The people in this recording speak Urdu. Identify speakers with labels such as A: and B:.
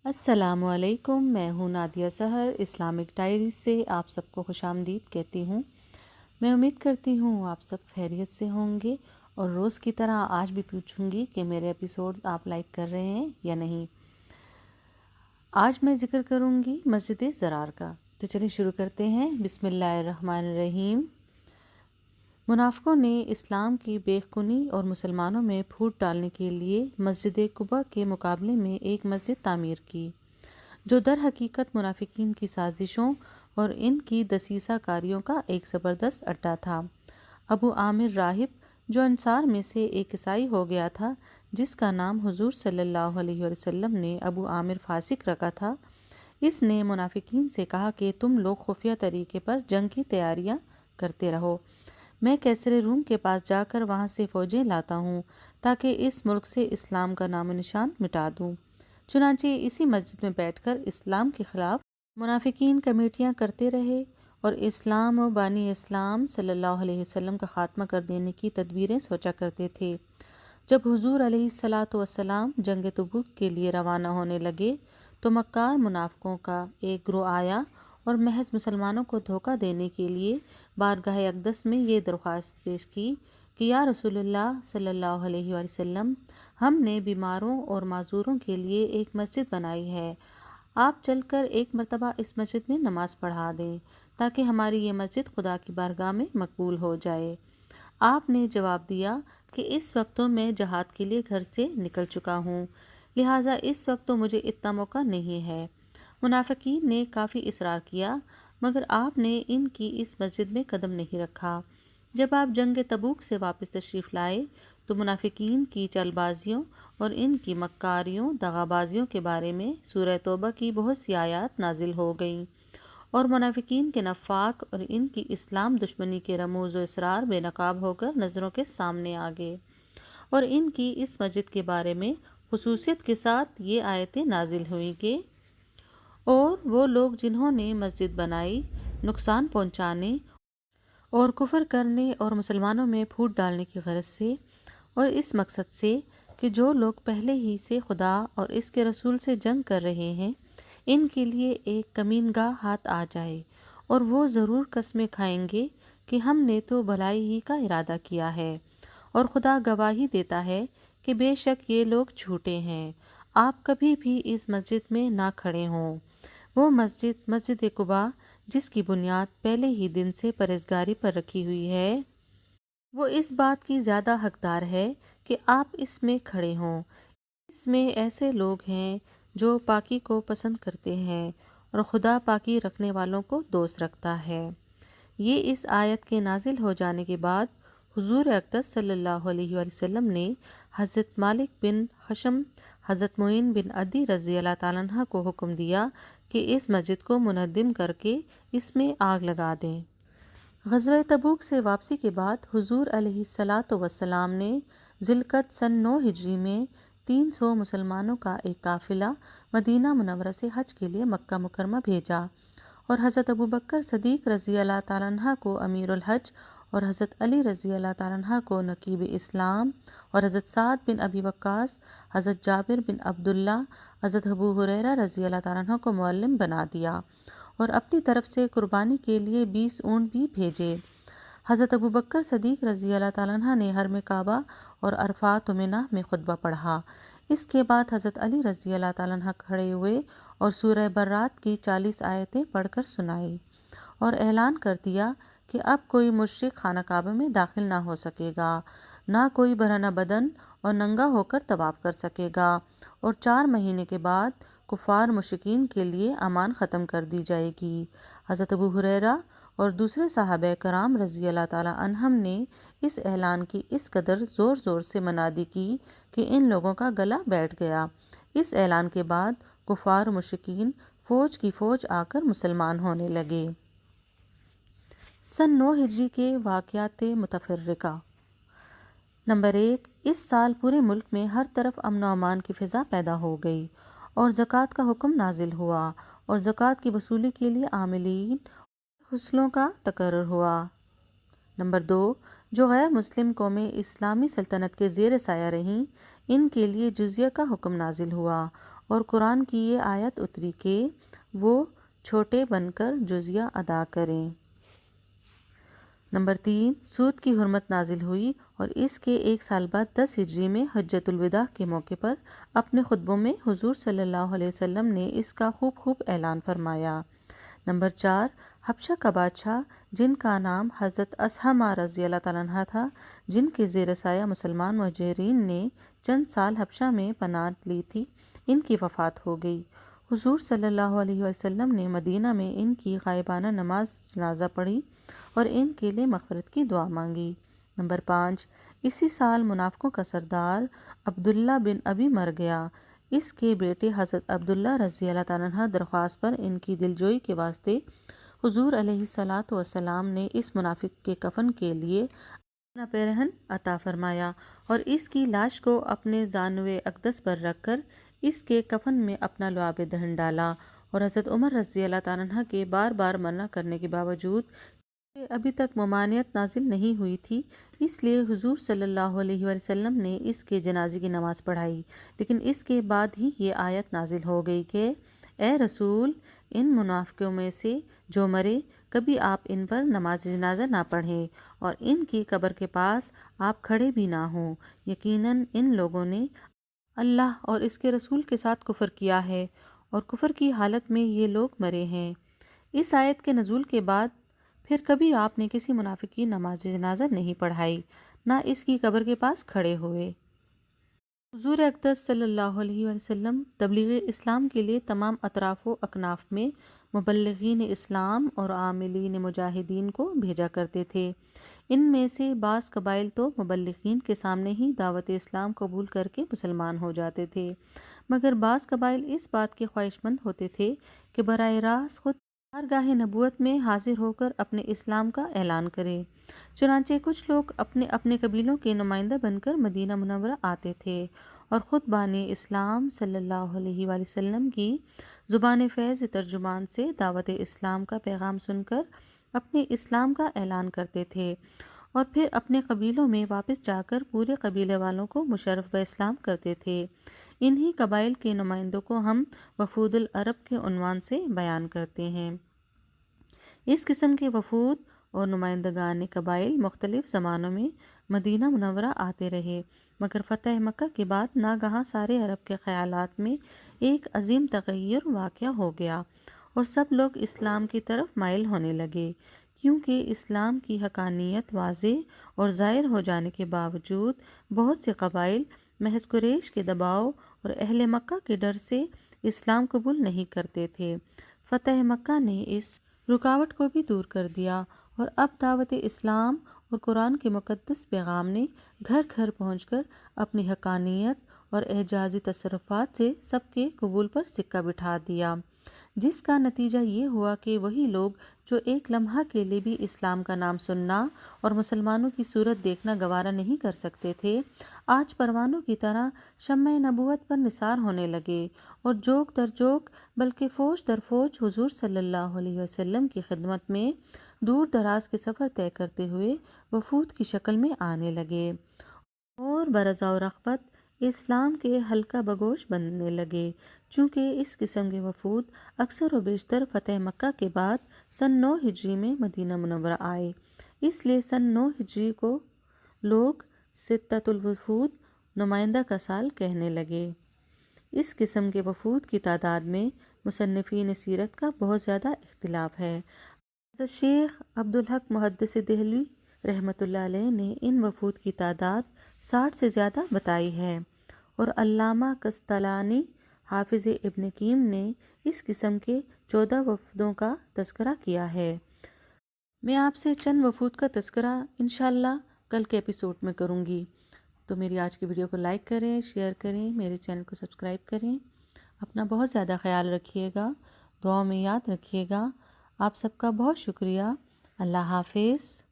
A: السلام علیکم، میں ہوں نادیہ سحر اسلامک ڈائری سے آپ سب کو خوش آمدید کہتی ہوں۔ میں امید کرتی ہوں آپ سب خیریت سے ہوں گے اور روز کی طرح آج بھی پوچھوں گی کہ میرے ایپیسوڈز آپ لائک کر رہے ہیں یا نہیں۔ آج میں ذکر کروں گی مسجد زرار کا، تو چلیے شروع کرتے ہیں۔ بسم اللہ الرحمن الرحیم۔ منافقوں نے اسلام کی بے خونی اور مسلمانوں میں پھوٹ ڈالنے کے لیے مسجد قباء کے مقابلے میں ایک مسجد تعمیر کی، جو در حقیقت منافقین کی سازشوں اور ان کی دسیسہ کاریوں کا ایک زبردست اڈہ تھا۔ ابو عامر راہب، جو انصار میں سے ایک عیسائی ہو گیا تھا، جس کا نام حضور صلی اللہ علیہ وسلم نے ابو عامر فاسق رکھا تھا، اس نے منافقین سے کہا کہ تم لوگ خفیہ طریقے پر جنگ کی تیاریاں کرتے رہو، میں کیسر روم کے پاس جا کر وہاں سے فوجیں لاتا ہوں تاکہ اس ملک سے اسلام کا نام و نشان مٹا دوں۔ چنانچہ اسی مسجد میں بیٹھ کر اسلام کے خلاف منافقین کمیٹیاں کرتے رہے اور اسلام و بانی اسلام صلی اللہ علیہ وسلم کا خاتمہ کر دینے کی تدبیریں سوچا کرتے تھے۔ جب حضور علیہ الصلاۃ والسلام جنگ تبوک کے لیے روانہ ہونے لگے تو مکار منافقوں کا ایک گروہ آیا اور محض مسلمانوں کو دھوکہ دینے کے لیے بارگاہ اقدس میں یہ درخواست پیش کی کہ یا رسول اللہ صلی اللہ علیہ وسلم، ہم نے بیماروں اور معذوروں کے لیے ایک مسجد بنائی ہے، آپ چل کر ایک مرتبہ اس مسجد میں نماز پڑھا دیں تاکہ ہماری یہ مسجد خدا کی بارگاہ میں مقبول ہو جائے۔ آپ نے جواب دیا کہ اس وقت تو میں جہاد کے لیے گھر سے نکل چکا ہوں، لہٰذا اس وقت تو مجھے اتنا موقع نہیں ہے۔ منافقین نے کافی اصرار کیا مگر آپ نے ان کی اس مسجد میں قدم نہیں رکھا۔ جب آپ جنگ تبوک سے واپس تشریف لائے تو منافقین کی چل بازیوں اور ان کی مکاریوں دغا بازیوں کے بارے میں سورہ توبہ کی بہت سی آیات نازل ہو گئیں اور منافقین کے نفاق اور ان کی اسلام دشمنی کے رموز و اسرار بے نقاب ہو کر نظروں کے سامنے آ گئے، اور ان کی اس مسجد کے بارے میں خصوصیت کے ساتھ یہ آیتیں نازل ہوئیں کہ اور وہ لوگ جنہوں نے مسجد بنائی نقصان پہنچانے اور کفر کرنے اور مسلمانوں میں پھوٹ ڈالنے کی غرض سے اور اس مقصد سے کہ جو لوگ پہلے ہی سے خدا اور اس کے رسول سے جنگ کر رہے ہیں ان کے لیے ایک کمین گاہ ہاتھ آ جائے، اور وہ ضرور قسمیں کھائیں گے کہ ہم نے تو بھلائی ہی کا ارادہ کیا ہے، اور خدا گواہی دیتا ہے کہ بے شک یہ لوگ جھوٹے ہیں، آپ کبھی بھی اس مسجد میں نہ کھڑے ہوں۔ وہ مسجد قباء جس کی بنیاد پہلے ہی دن سے پرہیزگاری پر رکھی ہوئی ہے، وہ اس بات کی زیادہ حقدار ہے کہ آپ اس میں کھڑے ہوں۔ اس میں ایسے لوگ ہیں جو پاکی کو پسند کرتے ہیں اور خدا پاکی رکھنے والوں کو دوست رکھتا ہے۔ یہ اس آیت کے نازل ہو جانے کے بعد حضور اقدس صلی اللہ علیہ وسلم نے حضرت مالک بن خشم، حضرت معین بن عدی رضی اللہ تعالیٰ عنہ کو حکم دیا کہ اس مسجد کو منہدم کر کے اس میں آگ لگا دیں۔ غزوہ تبوک سے واپسی کے بعد حضور علیہ الصلاۃ والسلام نے ذی القعدہ سن 9 ہجری میں 300 مسلمانوں کا ایک قافلہ مدینہ منورہ سے حج کے لیے مکہ مکرمہ بھیجا، اور حضرت ابوبکر صدیق رضی اللہ تعالیٰ عنہ کو امیر الحج اور حضرت علی رضی اللہ تعالیٰ عنہ کو نقیب اسلام اور حضرت سعد بن ابی وقاص، حضرت جابر بن عبداللہ، حضرت ابو ہریرہ رضی اللہ تعالیٰ عنہ کو معلم بنا دیا، اور اپنی طرف سے قربانی کے لیے 20 اونٹ بھی بھیجے۔ حضرت ابوبکر صدیق رضی اللہ تعالیٰ عنہ نے حرم کعبہ اور عرفات و منی میں خطبہ پڑھا۔ اس کے بعد حضرت علی رضی اللہ تعالیٰ عنہ کھڑے ہوئے اور سورہ برات کی 40 آیتیں پڑھ کر سنائی اور اعلان کر دیا کہ اب کوئی مشرک خانہ کعبہ میں داخل نہ ہو سکے گا، نہ کوئی برہنہ بدن اور ننگا ہو کر طواف کر سکے گا، اور 4 مہینے کے بعد کفار مشرکین کے لیے امان ختم کر دی جائے گی۔ حضرت ابو ہریرہ اور دوسرے صحابہ کرام رضی اللہ تعالیٰ عنہم نے اس اعلان کی اس قدر زور زور سے منادی کی کہ ان لوگوں کا گلا بیٹھ گیا۔ اس اعلان کے بعد کفار و مشرکین فوج کی فوج آ کر مسلمان ہونے لگے۔ سن 9 ہجری کے واقعات متفرقہ۔ نمبر 1، اس سال پورے ملک میں ہر طرف امن و امان کی فضا پیدا ہو گئی اور زکوٰۃ کا حکم نازل ہوا، اور زکوٰۃ کی وصولی کے لیے عاملین اور حصلوں کا تقرر ہوا۔ نمبر 2، جو غیر مسلم قومیں اسلامی سلطنت کے زیر سایہ رہیں ان کے لیے جزیہ کا حکم نازل ہوا، اور قرآن کی یہ آیت اتری کہ وہ چھوٹے بن کر جزیہ ادا کریں۔ نمبر 3، سود کی حرمت نازل ہوئی اور اس کے 1 سال بعد 10 ہجری میں حجۃ الوداع کے موقع پر اپنے خطبوں میں حضور صلی اللہ علیہ وسلم نے اس کا خوب اعلان فرمایا۔ نمبر 4، حبشہ کا بادشاہ جن کا نام حضرت اسہمہ رضی اللہ تعالیٰ عنہ تھا، جن کے زیر سایہ مسلمان مہاجرین نے چند سال حبشہ میں پناہ لی تھی، ان کی وفات ہو گئی۔ حضور صلی اللہ علیہ وسلم نے مدینہ میں ان کی غائبانہ نماز جنازہ پڑھی اور ان کے لیے مغفرت کی دعا مانگی۔ نمبر 5، اسی سال منافقوں کا سردار عبداللہ بن ابی مر گیا۔ اس کے بیٹے حضرت عبداللہ رضی اللہ تعالیٰ عنہ درخواست پر ان کی دلجوئی کے واسطے حضور علیہ الصلاۃ والسلام نے اس منافق کے کفن کے لیے اپنا پیرہن عطا فرمایا اور اس کی لاش کو اپنے زانوِ اقدس پر رکھ کر اس کے کفن میں اپنا لعاب دہن ڈالا، اور حضرت عمر رضی اللہ تعالیٰ عنہ کے بار بار منع کرنے کے باوجود کہ ابھی تک ممانعت نازل نہیں ہوئی تھی، اس لیے حضور صلی اللہ علیہ وسلم نے اس کے جنازے کی نماز پڑھائی۔ لیکن اس کے بعد ہی یہ آیت نازل ہو گئی کہ اے رسول، ان منافقوں میں سے جو مرے کبھی آپ ان پر نماز جنازہ نہ پڑھیں اور ان کی قبر کے پاس آپ کھڑے بھی نہ ہوں، یقیناً ان لوگوں نے اللہ اور اس کے رسول کے ساتھ کفر کیا ہے اور کفر کی حالت میں یہ لوگ مرے ہیں۔ اس آیت کے نزول کے بعد پھر کبھی آپ نے کسی منافق کی نماز جنازہ نہیں پڑھائی، نہ اس کی قبر کے پاس کھڑے ہوئے۔ حضور اقدس صلی اللہ علیہ وسلم تبلیغ اسلام کے لیے تمام اطراف و اکناف میں مبلغین اسلام اور عاملین مجاہدین کو بھیجا کرتے تھے۔ ان میں سے بعض قبائل تو مبلغین کے سامنے ہی دعوت اسلام قبول کر کے مسلمان ہو جاتے تھے، مگر بعض قبائل اس بات کے خواہش مند ہوتے تھے کہ براہ راست خود بارگاہ نبوت میں حاضر ہو کر اپنے اسلام کا اعلان کرے۔ چنانچہ کچھ لوگ اپنے اپنے قبیلوں کے نمائندہ بن کر مدینہ منورہ آتے تھے اور خود بانی اسلام صلی اللہ علیہ وآلہ وسلم کی زبان فیض ترجمان سے دعوت اسلام کا پیغام سن کر اپنے اسلام کا اعلان کرتے تھے اور پھر اپنے قبیلوں میں واپس جا کر پورے قبیلے والوں کو مشرف باسلام کرتے تھے۔ انہی قبائل کے نمائندوں کو ہم وفود العرب کے عنوان سے بیان کرتے ہیں۔ اس قسم کے وفود اور نمائندگان قبائل مختلف زمانوں میں مدینہ منورہ آتے رہے، مگر فتح مکہ کے بعد ناگہاں سارے عرب کے خیالات میں ایک عظیم تغیر واقع ہو گیا اور سب لوگ اسلام کی طرف مائل ہونے لگے، کیونکہ اسلام کی حقانیت واضح اور ظاہر ہو جانے کے باوجود بہت سے قبائل محض قریش کے دباؤ اور اہل مکہ کے ڈر سے اسلام قبول نہیں کرتے تھے۔ فتح مکہ نے اس رکاوٹ کو بھی دور کر دیا اور اب دعوت اسلام اور قرآن کے مقدس پیغام نے گھر گھر پہنچ کر اپنی حقانیت اور اعجازی تصرفات سے سب کے قبول پر سکہ بٹھا دیا، جس کا نتیجہ یہ ہوا کہ وہی لوگ جو ایک لمحہ کے لیے بھی اسلام کا نام سننا اور مسلمانوں کی صورت دیکھنا گوارا نہیں کر سکتے تھے، آج پروانوں کی طرح شمع نبوت پر نثار ہونے لگے اور جوک در جوک بلکہ فوج در فوج حضور صلی اللہ علیہ وسلم کی خدمت میں دور دراز کے سفر طے کرتے ہوئے وفود کی شکل میں آنے لگے اور برضا و رغبت اسلام کے حلقہ بگوش بننے لگے۔ چونکہ اس قسم کے وفود اکثر و بیشتر فتح مکہ کے بعد سن 9 ہجری میں مدینہ منورہ آئے، اس لیے سن 9 ہجری کو لوگ ستۃ الوفود، نمائندہ کا سال کہنے لگے۔ اس قسم کے وفود کی تعداد میں مصنفین سیرت کا بہت زیادہ اختلاف ہے۔ حضرت شیخ عبدالحق محدث دہلوی رحمۃ اللہ علیہ نے ان وفود کی تعداد 60 سے زیادہ بتائی ہے اور علامہ قسطلانی حافظ ابن قیم نے اس قسم کے 14 وفدوں کا تذکرہ کیا ہے۔ میں آپ سے چند وفود کا تذکرہ انشاءاللہ کل کے ایپیسوڈ میں کروں گی، تو میری آج کی ویڈیو کو لائک کریں، شیئر کریں، میرے چینل کو سبسکرائب کریں۔ اپنا بہت زیادہ خیال رکھیے گا، دعاؤں میں یاد رکھیے گا۔ آپ سب کا بہت شکریہ۔ اللہ حافظ۔